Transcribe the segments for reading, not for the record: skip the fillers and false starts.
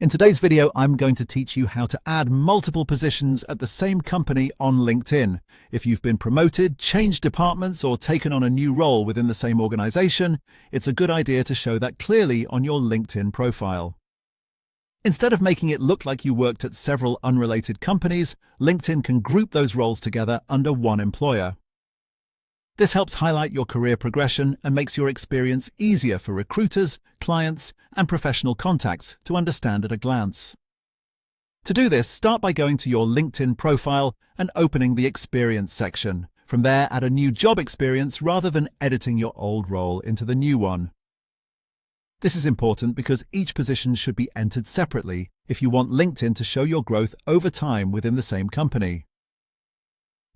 In today's video, I'm going to teach you how to add multiple positions at the same company on LinkedIn. If you've been promoted, changed departments, or taken on a new role within the same organization, it's a good idea to show that clearly on your LinkedIn profile. Instead of making it look like you worked at several unrelated companies, LinkedIn can group those roles together under one employer. This helps highlight your career progression and makes your experience easier for recruiters, clients, and professional contacts to understand at a glance. To do this, start by going to your LinkedIn profile and opening the Experience section. From there, add a new job experience rather than editing your old role into the new one. This is important because each position should be entered separately if you want LinkedIn to show your growth over time within the same company.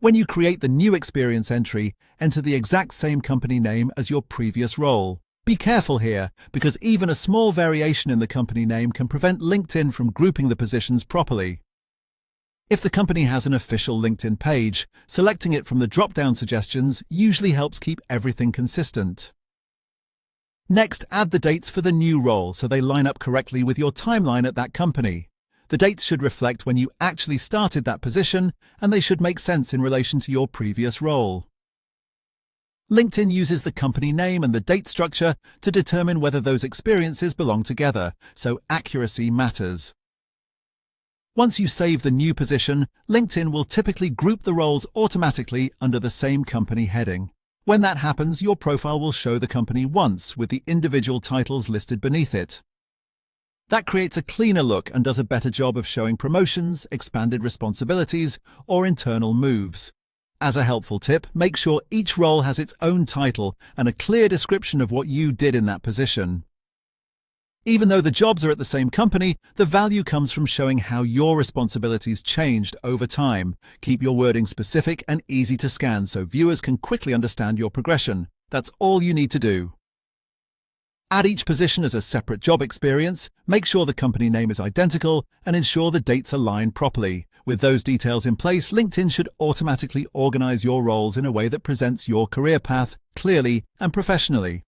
When you create the new experience entry, enter the exact same company name as your previous role. Be careful here, because even a small variation in the company name can prevent LinkedIn from grouping the positions properly. If the company has an official LinkedIn page, selecting it from the drop-down suggestions usually helps keep everything consistent. Next, add the dates for the new role so they line up correctly with your timeline at that company. The dates should reflect when you actually started that position, and they should make sense in relation to your previous role. LinkedIn uses the company name and the date structure to determine whether those experiences belong together, so accuracy matters. Once you save the new position, LinkedIn will typically group the roles automatically under the same company heading. When that happens, your profile will show the company once with the individual titles listed beneath it. That creates a cleaner look and does a better job of showing promotions, expanded responsibilities, or internal moves. As a helpful tip, make sure each role has its own title and a clear description of what you did in that position. Even though the jobs are at the same company, the value comes from showing how your responsibilities changed over time. Keep your wording specific and easy to scan so viewers can quickly understand your progression. That's all you need to do. Add each position as a separate job experience, make sure the company name is identical, and ensure the dates align properly. With those details in place, LinkedIn should automatically organize your roles in a way that presents your career path clearly and professionally.